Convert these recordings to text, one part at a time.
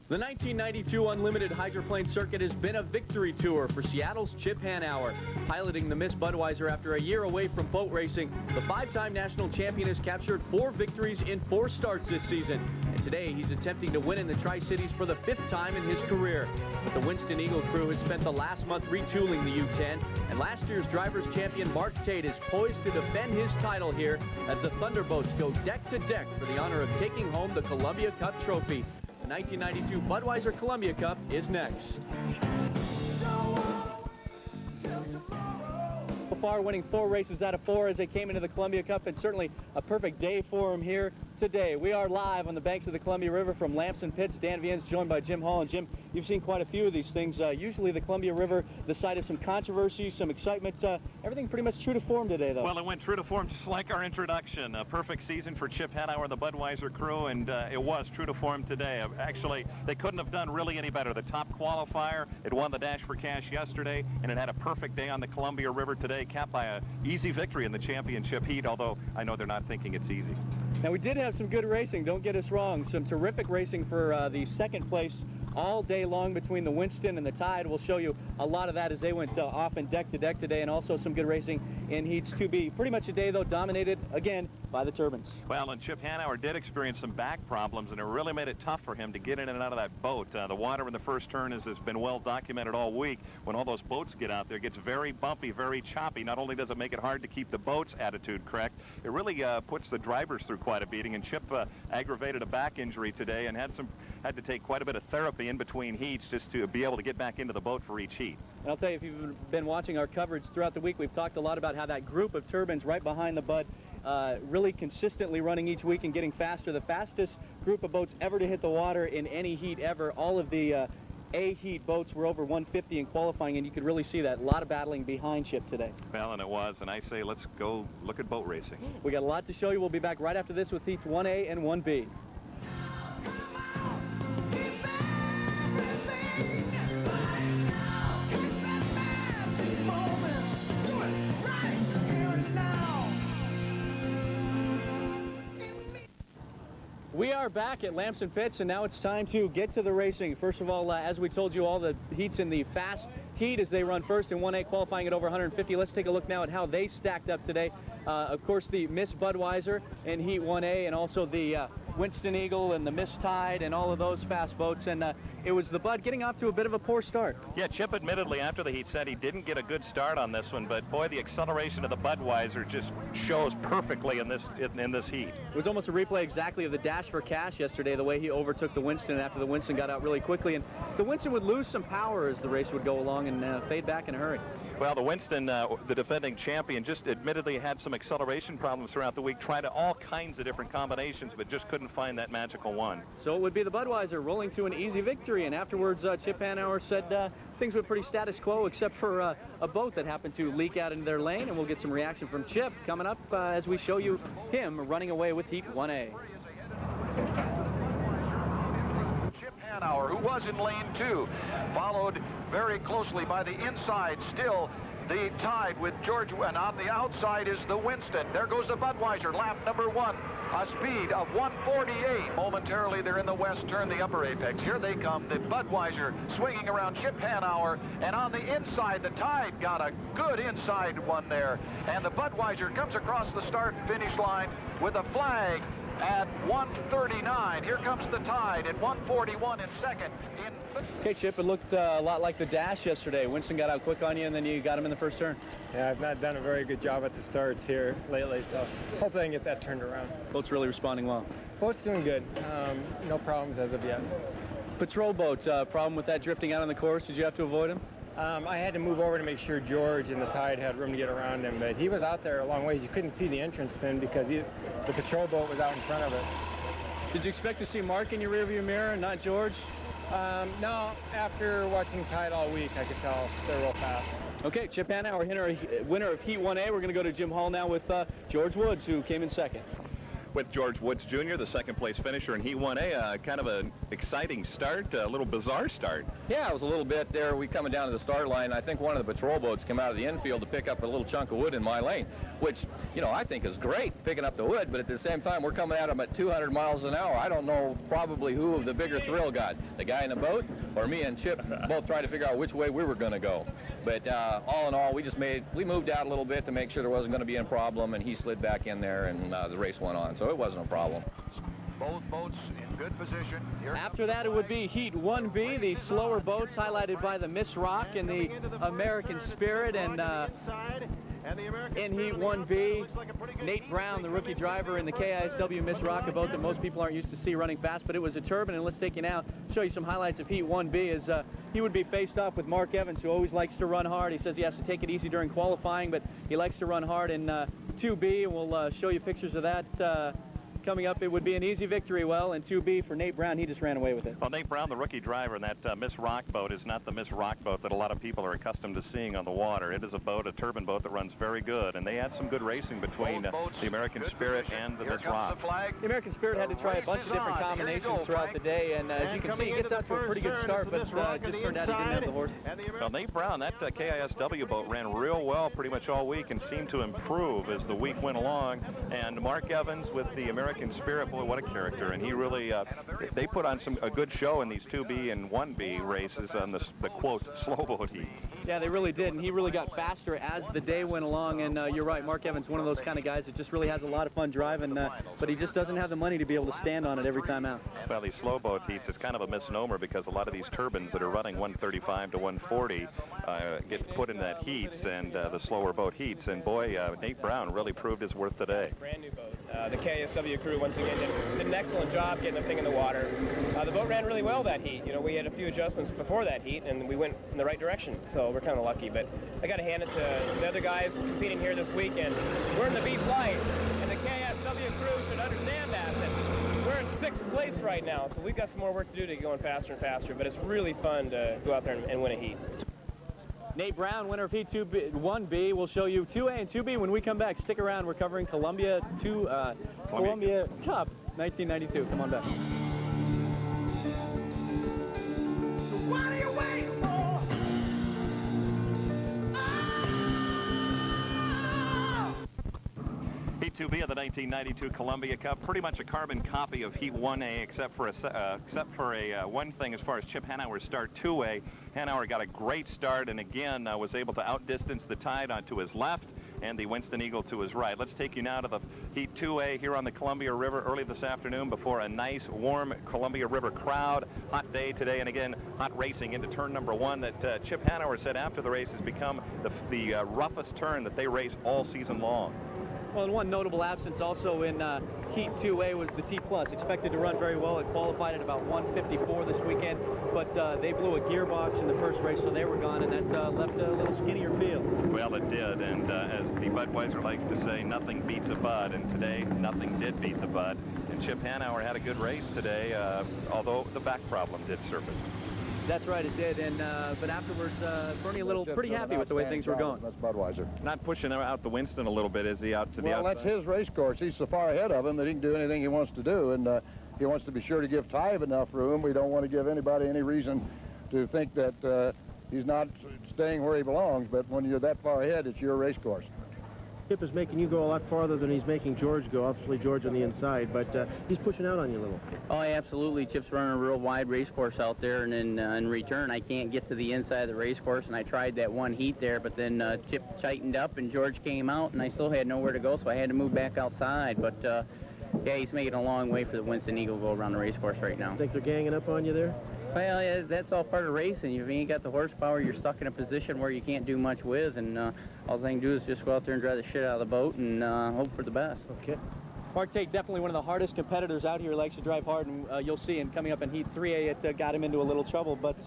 The 1992 Unlimited Hydroplane Circuit has been a victory tour for Seattle's Chip Hanauer. Piloting the Miss Budweiser after a year away from boat racing, the five-time national champion has captured 4 victories in 4 starts this season. And today, he's attempting to win in the Tri-Cities for the 5th time in his career. But the Winston Eagle crew has spent the last month retooling the U-10, and last year's drivers' champion Mark Tate is poised to defend his title here as the Thunderboats go deck to deck for the honor of taking home the Columbia Cup trophy. The 1992 Budweiser Columbia Cup is next. So far, winning 4 races out of 4 as they came into the Columbia Cup, and certainly a perfect day for them here today. We are live on the banks of the Columbia River from Lamson Pits. Dan Vien's joined by Jim Hall. And Jim, you've seen quite a few of these things. Usually the Columbia River, the site of some controversy, some excitement. Everything pretty much true to form today, though. Well, it went true to form just like our introduction. A perfect season for Chip Hanauer and the Budweiser crew, and it was true to form today. Actually, they couldn't have done really any better. The top qualifier, it won the Dash for Cash yesterday, and it had a perfect day on the Columbia River today, capped by an easy victory in the championship heat, although I know they're not thinking it's easy. Now, we did have some good racing, don't get us wrong. Some terrific racing for the second place all day long between the Winston and the Tide. We'll show you a lot of that as they went off and deck to deck today, and also some good racing in heats 2B. Pretty much a day, though, dominated, again, by the turbines. Well, and Chip Hanauer did experience some back problems, and it really made it tough for him to get in and out of that boat. The water in the first turn has been well documented all week. When all those boats get out there, it gets very bumpy, very choppy. Not only does it make it hard to keep the boat's attitude correct, it really puts the drivers through quite a beating, and Chip aggravated a back injury today and had to take quite a bit of therapy in between heats just to be able to get back into the boat for each heat. And I'll tell you, if you've been watching our coverage throughout the week, we've talked a lot about how that group of turbines right behind the Bud really consistently running each week and getting faster. The fastest group of boats ever to hit the water in any heat ever. All of the A heat boats were over 150 in qualifying, and you could really see that. A lot of battling behind Chip today. Well, and it was, and I say let's go look at boat racing. We got a lot to show you. We'll be back right after this with heats 1A and 1B. We are back at Lamson Pits, and now it's time to get to the racing. First of all, as we told you, all the heats in the fast heat as they run first in 1A, qualifying at over 150. Let's take a look now at how they stacked up today. Of course, the Miss Budweiser in heat 1A, and also the Winston Eagle and the Miss Tide and all of those fast boats. And it was the Bud getting off to a bit of a poor start. Yeah, Chip admittedly after the heat said he didn't get a good start on this one, but boy, the acceleration of the Budweiser just shows perfectly in this heat. It was almost a replay exactly of the Dash for Cash yesterday, the way he overtook the Winston after the Winston got out really quickly. And the Winston would lose some power as the race would go along and fade back in a hurry. Well, the Winston, the defending champion, just admittedly had some acceleration problems throughout the week, tried all kinds of different combinations, but just couldn't find that magical one. So it would be the Budweiser rolling to an easy victory, and afterwards Chip Hanauer said things were pretty status quo except for a boat that happened to leak out into their lane, and we'll get some reaction from Chip coming up as we show you him running away with heat 1A. Who was in lane 2, followed very closely by the inside still the Tide with George, and on the outside is the Winston. There goes the Budweiser, lap number 1, a speed of 148. Momentarily they're in the west turn, the upper apex. Here they come, the Budweiser swinging around Chip Hanauer, and on the inside the Tide got a good inside one there, and the Budweiser comes across the start and finish line with a flag at 139. Here comes the Tide at 141 in second. Okay, Chip, it looked a lot like the Dash yesterday. Winston got out quick on you, and then you got him in the first turn. Yeah, I've not done a very good job at the starts here lately, so hopefully I can get that turned around. Boat's really responding well. Boat's doing good. No problems as of yet. Patrol boat, problem with that drifting out on the course. Did you have to avoid him? I had to move over to make sure George and the Tide had room to get around him, but he was out there a long ways. You couldn't see the entrance pin because the patrol boat was out in front of it. Did you expect to see Mark in your rearview mirror and not George? No, after watching Tide all week, I could tell they're real fast. Okay, Chip Hanauer, winner of Heat 1A. We're going to go to Jim Hall now with George Woods, who came in second. With George Woods Jr., the second-place finisher in Heat 1A, kind of an exciting start, a little bizarre start. Yeah, it was a little bit there. We coming down to the start line. I think one of the patrol boats came out of the infield to pick up a little chunk of wood in my lane. which, you know, I think is great, picking up the wood, but at the same time, we're coming at them at 200 miles an hour. I don't know probably who of the bigger thrill got, the guy in the boat or me and Chip both trying to figure out which way we were going to go. But all in all, we moved out a little bit to make sure there wasn't going to be a problem, and he slid back in there, and the race went on, so it wasn't a problem. Both boats in good position. After that, it would be Heat 1B, the slower boats highlighted by the Miss Rock and the American Spirit. And in Heat 1B, Nate Brown, the rookie driver in the KISW Miss Rock, a boat that most people aren't used to see running fast, but it was a turbine. And let's take you now, show you some highlights of Heat 1B. As he would be faced off with Mark Evans, who always likes to run hard. He says he has to take it easy during qualifying, but he likes to run hard in 2B, and we'll show you pictures of that. Coming up, it would be an easy victory, well, in 2B for Nate Brown. He just ran away with it. Well, Nate Brown, the rookie driver in that Miss Rock boat, is not the Miss Rock boat that a lot of people are accustomed to seeing on the water. It is a boat, a turbine boat that runs very good, and they had some good racing between the American Spirit and the Miss Rock. The American Spirit had to try a bunch of different combinations throughout the day, and as you can see, he gets out to a pretty good start, but just turned out he didn't have the horses. Well, Nate Brown, that KISW boat ran real well pretty much all week and seemed to improve as the week went along. And Mark Evans with the American Spirit, boy, what a character. And he really, they put on a good show in these 2B and 1B races on the quote, slow boat heat. Yeah, they really did, and he really got faster as the day went along. And you're right, Mark Evans, one of those kind of guys that just really has a lot of fun driving, but he just doesn't have the money to be able to stand on it every time out. Well, these slow boat heats, it's kind of a misnomer because a lot of these turbines that are running 135 to 140 get put in that heats and the slower boat heats. And boy, Nate Brown really proved his worth today. Brand new boat. The KSW crew once again did an excellent job getting the thing in the water. The boat ran really well that heat. You know, we had a few adjustments before that heat, and we went in the right direction. So we're kind of lucky. But I got to hand it to the other guys competing here this weekend. We're in the B flight, and the KSW crew should understand that we're in 6th place right now. So we've got some more work to do to get going faster and faster. But it's really fun to go out there and win a heat. Nate Brown, winner of Heat 1B. We'll show you 2A and 2B when we come back. Stick around. We're covering Columbia Cup 1992. Come on back. What are you waiting for? Heat 2B of the 1992 Columbia Cup, pretty much a carbon copy of Heat 1A, except for one thing as far as Chip Hanauer's start 2A. Hanauer got a great start and again was able to outdistance the Tide onto his left and the Winston Eagle to his right. Let's take you now to the Heat 2A here on the Columbia River early this afternoon before a nice, warm Columbia River crowd. Hot day today, and again, hot racing into turn number 1 that Chip Hanauer said after the race has become the roughest turn that they race all season long. Well, and one notable absence also in Heat 2A was the T+. Expected to run very well. It qualified at about 154 this weekend, but they blew a gearbox in the first race, so they were gone, and that left a little skinnier field. Well, it did, and as the Budweiser likes to say, nothing beats a Bud, and today nothing did beat the Bud. And Chip Hanauer had a good race today, although the back problem did surface. That's right, it did, and but afterwards, Bernie pretty happy with the way things were going. That's Budweiser. Not pushing out the Winston a little bit, is he, out to the outside? Well, that's his race course. He's so far ahead of him that he can do anything he wants to do, and he wants to be sure to give Tive enough room. We don't want to give anybody any reason to think that he's not staying where he belongs, but when you're that far ahead, it's your race course. Chip is making you go a lot farther than he's making George go. Obviously, George on the inside, but he's pushing out on you a little. Oh, absolutely. Chip's running a real wide race course out there, and in return, I can't get to the inside of the race course, and I tried that one heat there, but then Chip tightened up, and George came out, and I still had nowhere to go, so I had to move back outside. But, yeah, he's making a long way for the Winston Eagle to go around the race course right now. Think they're ganging up on you there? Well, yeah, that's all part of racing. If you ain't got the horsepower, you're stuck in a position where you can't do much with, and all they can do is just go out there and drive the shit out of the boat and hope for the best. Okay. Mark Tate, definitely one of the hardest competitors out here, likes to drive hard, and you'll see, and coming up in Heat 3A, it got him into a little trouble, but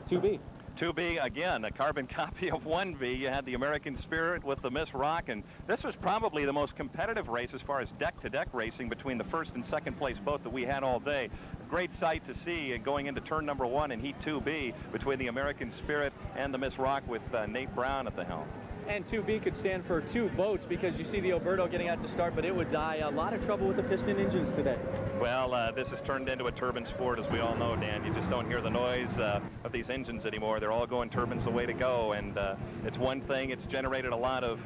2B. 2B, again, a carbon copy of 1B. You had the American Spirit with the Miss Rock, and this was probably the most competitive race as far as deck-to-deck racing between the first and second place boat that we had all day. Great sight to see going into turn number 1 in Heat 2B between the American Spirit and the Miss Rock with Nate Brown at the helm. And 2B could stand for 2 boats because you see the Oberto getting out to start, but it would die. A lot of trouble with the piston engines today. Well, this has turned into a turbine sport, as we all know, Dan. You just don't hear the noise of these engines anymore. They're all going turbines the way to go, and it's one thing. It's generated a lot of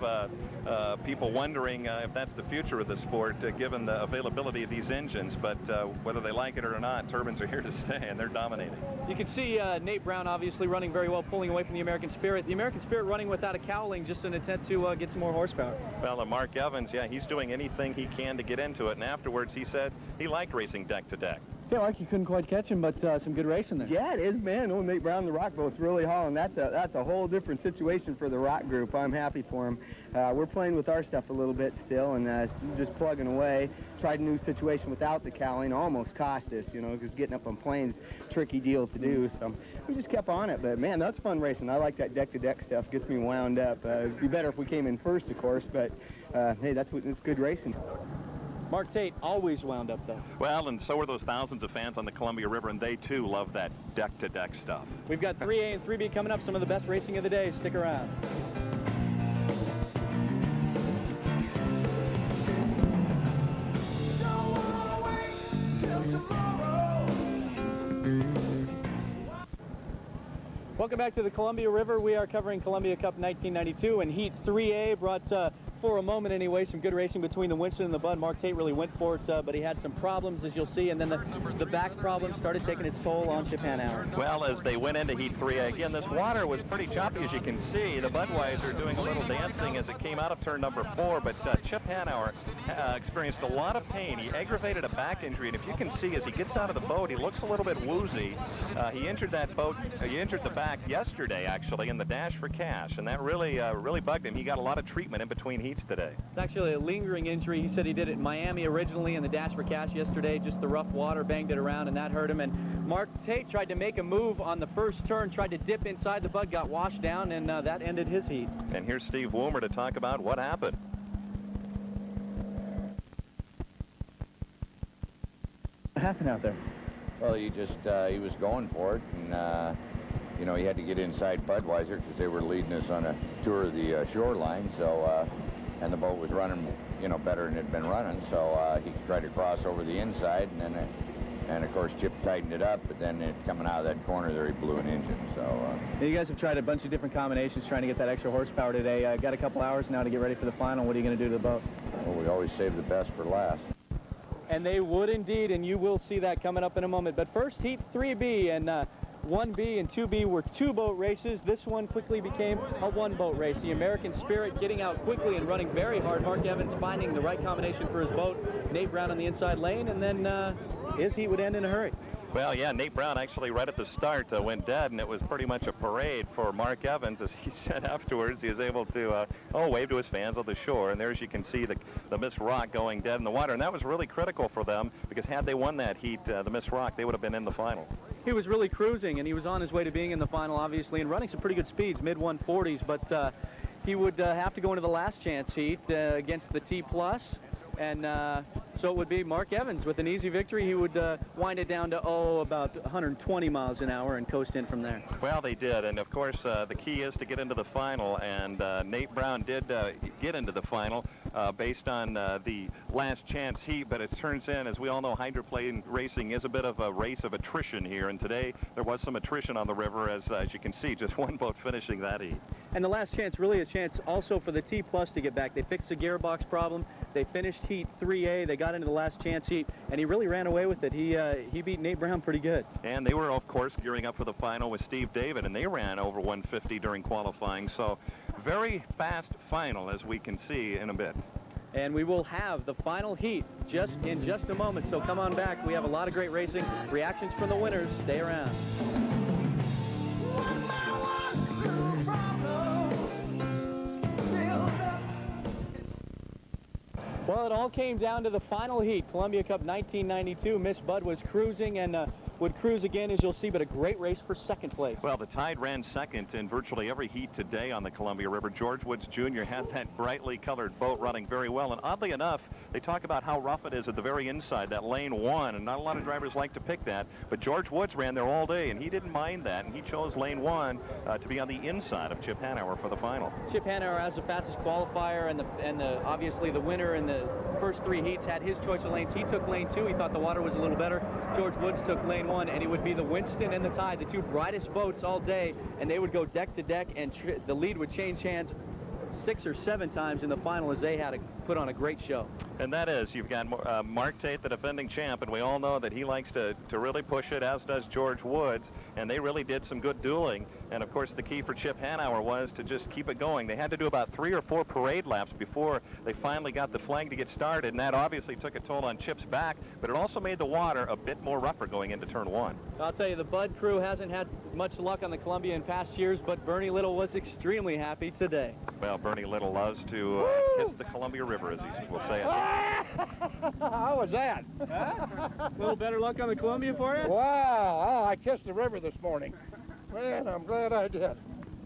people wondering if that's the future of the sport, given the availability of these engines. But whether they like it or not, turbines are here to stay, and they're dominating. You can see Nate Brown obviously running very well, pulling away from the American Spirit. The American Spirit running without a cowling, just in an attempt to get some more horsepower. Well, Mark Evans, yeah, he's doing anything he can to get into it, and afterwards he said he liked racing deck to deck. Yeah, Mark, you couldn't quite catch him, but some good racing there. Yeah, it is, man. Oh, Nate Brown, the rock boat's really hauling. That's a whole different situation for the rock group. I'm happy for him. We're playing with our stuff a little bit still, and just plugging away. Tried a new situation without the cowling. Almost cost us, you know, because getting up on planes, tricky deal to do. So we just kept on it. But man, that's fun racing. I like that deck-to-deck stuff. Gets me wound up. It'd be better if we came in first, of course. But hey, it's good racing. Mark Tate always wound up, though. Well, and so are those thousands of fans on the Columbia River, and they, too, love that deck-to-deck stuff. We've got 3A and 3B coming up, some of the best racing of the day. Stick around. Welcome back to the Columbia River. We are covering Columbia Cup 1992, and Heat 3A brought, for a moment anyway, some good racing between the Winston and the Bud. Mark Tate really went for it, but he had some problems, as you'll see, and then the back problem started taking its toll on Chip Hanauer. Well, as they went into Heat 3A, again, this water was pretty choppy, as you can see. The Budweiser doing a little dancing as it came out of turn number 4, but Chip Hanauer experienced a lot of pain. He aggravated a back injury, and if you can see, as he gets out of the boat, he looks a little bit woozy. He injured that boat, he injured the back yesterday, actually, in the Dash for Cash, and that really bugged him. He got a lot of treatment in between heats today. It's actually a lingering injury. He said he did it in Miami originally in the Dash for Cash yesterday. Just the rough water banged it around, and that hurt him. And Mark Tate tried to make a move on the first turn, tried to dip inside the Bud, got washed down, and that ended his heat. And here's Steve Woomer to talk about what happened. What happened out there? Well, he was going for it, and you know, he had to get inside Budweiser because they were leading us on a tour of the shoreline. So, and the boat was running, you know, better than it had been running. So he tried to cross over the inside, and then, and of course, Chip tightened it up. But then coming out of that corner there, he blew an engine. So you guys have tried a bunch of different combinations trying to get that extra horsepower today. Got a couple hours now to get ready for the final. What are you going to do to the boat? Well, we always save the best for last. And they would indeed, and you will see that coming up in a moment. But first, Heat 3B, and 1B and 2B were two-boat races. This one quickly became a one-boat race. The American Spirit getting out quickly and running very hard. Mark Evans finding the right combination for his boat. Nate Brown on the inside lane, and then his heat would end in a hurry. Well, yeah, Nate Brown actually right at the start went dead, and it was pretty much a parade for Mark Evans. As he said afterwards, he was able to wave to his fans on the shore, and there, as you can see, the Miss Rock going dead in the water, and that was really critical for them, because had they won that heat, the Miss Rock, they would have been in the final. He was really cruising, and he was on his way to being in the final, obviously, and running some pretty good speeds, mid-140s, but he would have to go into the last chance heat against the T+, and so it would be Mark Evans with an easy victory. He would wind it down to, about 120 miles an hour and coast in from there. Well, they did, and of course, the key is to get into the final, and Nate Brown did get into the final based on the last chance heat, but it turns in, as we all know, hydroplane racing is a bit of a race of attrition here, and today there was some attrition on the river, as you can see, just one boat finishing that heat. And the last chance, really a chance also for the T+ to get back. They fixed the gearbox problem. They finished Heat 3A. They got into the last chance heat, and he really ran away with it. He beat Nate Brown pretty good. And they were, of course, gearing up for the final with Steve David, and they ran over 150 during qualifying. So very fast final, as we can see in a bit. And we will have the final heat in just a moment. So come on back. We have a lot of great racing. Reactions from the winners. Stay around. Well, it all came down to the final heat. Columbia Cup 1992. Miss Bud was cruising and would cruise again, as you'll see, but a great race for second place. Well, the Tide ran second in virtually every heat today on the Columbia River. George Woods Jr. had that brightly colored boat running very well, and oddly enough, They talk about how rough it is at the very inside, that lane 1, and not a lot of drivers like to pick that. But George Woods ran there all day, and he didn't mind that, and he chose lane 1 to be on the inside of Chip Hanauer for the final. Chip Hanauer has the fastest qualifier, and obviously the winner in the first 3 heats had his choice of lanes. He took lane 2. He thought the water was a little better. George Woods took lane 1, and it would be the Winston and the Tide, the 2 brightest boats all day, and they would go deck to deck, and the lead would change hands 6 or 7 times in the final as they had to put on a great show. And that is, you've got Mark Tate, the defending champ, and we all know that he likes to really push it, as does George Woods, and they really did some good dueling. And of course the key for Chip Hanauer was to just keep it going. They had to do about 3 or 4 parade laps before they finally got the flag to get started, and that obviously took a toll on Chip's back, but it also made the water a bit more rougher going into turn 1. I'll tell you, the Bud crew hasn't had much luck on the Columbia in past years, but Bernie Little was extremely happy today. Well, Bernie Little loves to kiss the Columbia River, as he will say it. How was that? A little better luck on the Columbia for you? Wow. Oh, I kissed the river this morning. Man, I'm glad I did.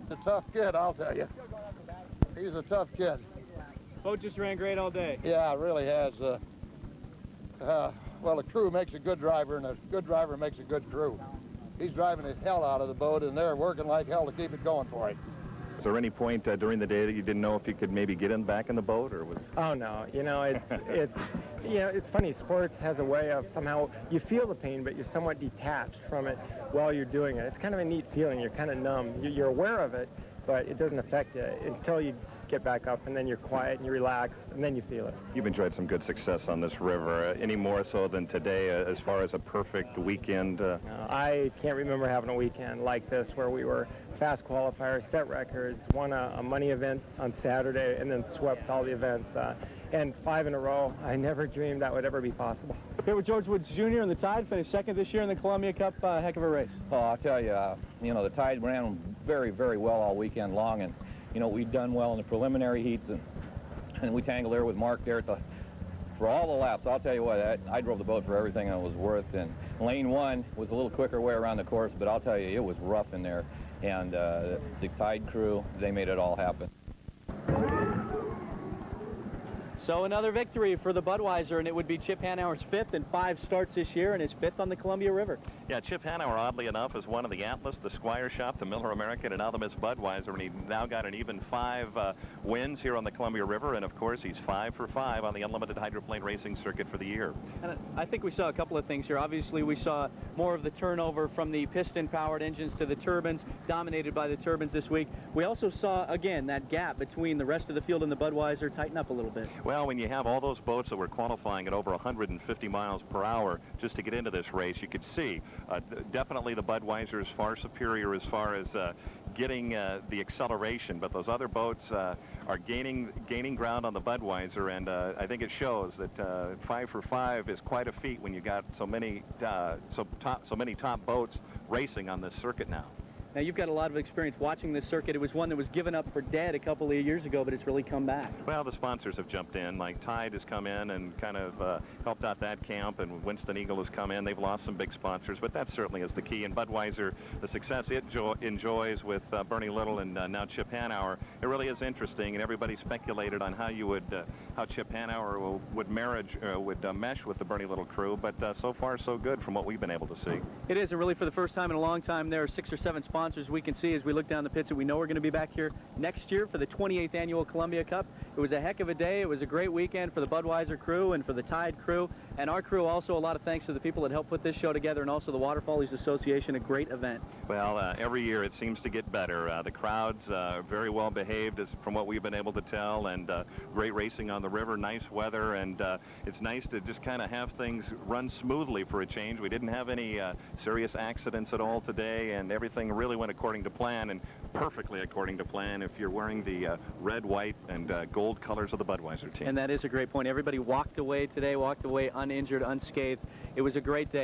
He's a tough kid, I'll tell you. He's a tough kid. Boat just ran great all day. Yeah, it really has. Well, a crew makes a good driver, and a good driver makes a good crew. He's driving the hell out of the boat, and they're working like hell to keep it going for him. Was there any point during the day that you didn't know if you could maybe get him back in the boat, or was? Oh no, you know it's funny. Sports has a way of somehow you feel the pain, but you're somewhat detached from it while you're doing it. It's kind of a neat feeling. You're kind of numb. You're aware of it, but it doesn't affect you until you get back up, and then you're quiet and you relax, and then you feel it. You've enjoyed some good success on this river, any more so than today, as far as a perfect weekend? I can't remember having a weekend like this where we were fast qualifiers, set records, won a money event on Saturday, and then swept all the events. And 5 in a row. I never dreamed that would ever be possible. Here with George Woods Jr. and the Tide, finished 2nd this year in the Columbia Cup. Heck of a race. Oh, I'll tell you, you know, the Tide ran very, very well all weekend long, and you know, we'd done well in the preliminary heats, and we tangled there with Mark there for all the laps. I'll tell you what, I drove the boat for everything it was worth, and lane 1 was a little quicker way around the course, but I'll tell you, it was rough in there, and the Tide crew, they made it all happen. So another victory for the Budweiser, and it would be Chip Hanauer's 5th in 5 starts this year, and his 5th on the Columbia River. Yeah, Chip Hanauer, oddly enough, is one of the Atlas, the Squire Shop, the Miller American, and now the Miss Budweiser, and he now got an even 5 wins here on the Columbia River, and of course he's 5 for 5 on the unlimited hydroplane racing circuit for the year. And I think we saw a couple of things here. Obviously, we saw more of the turnover from the piston-powered engines to the turbines, dominated by the turbines this week. We also saw, again, that gap between the rest of the field and the Budweiser tighten up a little bit. Well, when you have all those boats that were qualifying at over 150 miles per hour just to get into this race, you could see definitely the Budweiser is far superior as far as getting the acceleration, but those other boats are gaining ground on the Budweiser, and I think it shows that 5 for 5 is quite a feat when you got so many top boats racing on this circuit now. Now, you've got a lot of experience watching this circuit. It was one that was given up for dead a couple of years ago, but it's really come back. Well, the sponsors have jumped in. Like Tide has come in and kind of helped out that camp, and Winston Eagle has come in. They've lost some big sponsors, but that certainly is the key. And Budweiser, the success it enjoys with Bernie Little and now Chip Hanauer, it really is interesting, and everybody speculated on how Chip Hanauer would mesh with the Bernie Little crew, but so far so good from what we've been able to see. It is, and really for the first time in a long time, there are 6 or 7 sponsors we can see as we look down the pits, and we know we're going to be back here next year for the 28th annual Columbia Cup. It was a heck of a day. It was a great weekend for the Budweiser crew and for the Tide crew, and our crew also. A lot of thanks to the people that helped put this show together, and also the Water Follies Association, a great event. Well, every year it seems to get better. The crowds very well behaved from what we've been able to tell, and great racing on the river, nice weather, and it's nice to just kind of have things run smoothly for a change. We didn't have any serious accidents at all today, and everything really went according to plan, and perfectly according to plan if you're wearing the red, white, and gold colors of the Budweiser team. And that is a great point. Everybody walked away today, walked away uninjured, unscathed. It was a great day.